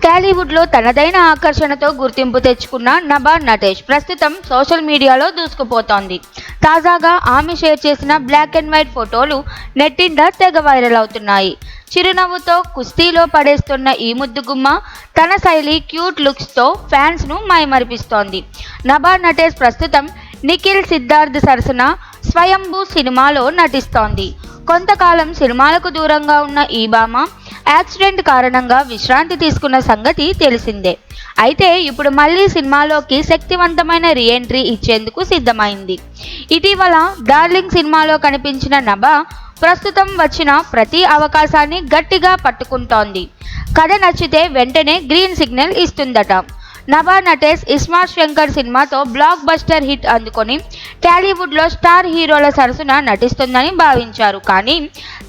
టాలీవుడ్లో తనదైన ఆకర్షణతో గుర్తింపు తెచ్చుకున్న నభా నటేష్ ప్రస్తుతం సోషల్ మీడియాలో దూసుకుపోతోంది. తాజాగా ఆమె షేర్ చేసిన బ్లాక్ అండ్ వైట్ ఫోటోలు నెట్టింట తెగ వైరల్ అవుతున్నాయి. చిరునవ్వుతో కుస్తీలో పడేస్తున్న ఈ ముద్దుగుమ్మ తన శైలి, క్యూట్ లుక్స్తో ఫ్యాన్స్ను మైమరిపిస్తోంది. నభా నటేష్ ప్రస్తుతం నిఖిల్ సిద్ధార్థ్ సరసన స్వయంభూ సినిమాలో నటిస్తోంది. కొంతకాలం సినిమాలకు దూరంగా ఉన్న ఈ భామ యాక్సిడెంట్ కారణంగా విశ్రాంతి తీసుకున్న సంగతి తెలిసిందే. అయితే ఇప్పుడు మళ్ళీ సినిమాలోకి శక్తివంతమైన రీఎంట్రీ ఇచ్చేందుకు సిద్ధమైంది. ఇటీవల డార్లింగ్ సినిమాలో కనిపించిన నభా ప్రస్తుతం వచ్చిన ప్రతి అవకాశాన్ని గట్టిగా పట్టుకుంటోంది. కథ నచ్చితే వెంటనే గ్రీన్ సిగ్నల్ ఇస్తుందట. నభా నటేష్ ఇస్మార్ట్ శంకర్ సినిమాతో బ్లాక్ బస్టర్ హిట్ అందుకొని టాలీవుడ్లో స్టార్ హీరోల సరసన నటిస్తుందని భావించారు. కానీ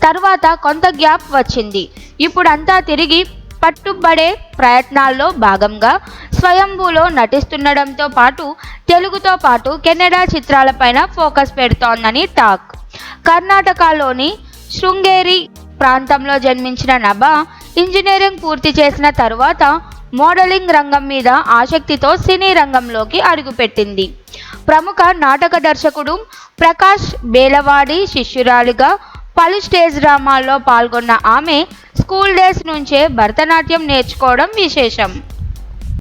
తర్వాత కొంత గ్యాప్ వచ్చింది. ఇప్పుడంతా తిరిగి పట్టుబడే ప్రయత్నాల్లో భాగంగా స్వయంభూలో నటిస్తుండడంతో పాటు తెలుగుతో పాటు కెనడా చిత్రాలపైన ఫోకస్ పెడుతోందని టాక్. కర్ణాటకలోని శృంగేరి ప్రాంతంలో జన్మించిన నభా ఇంజనీరింగ్ పూర్తి చేసిన తరువాత మోడలింగ్ రంగం మీద ఆసక్తితో సినీ రంగంలోకి అడుగుపెట్టింది. ప్రముఖ నాటక దర్శకుడు ప్రకాష్ బేలవాడి శిష్యురాలిగా పలు స్టేజ్ డ్రామాల్లో పాల్గొన్న ఆమె స్కూల్ డేస్ నుంచే భరతనాట్యం నేర్చుకోవడం విశేషం.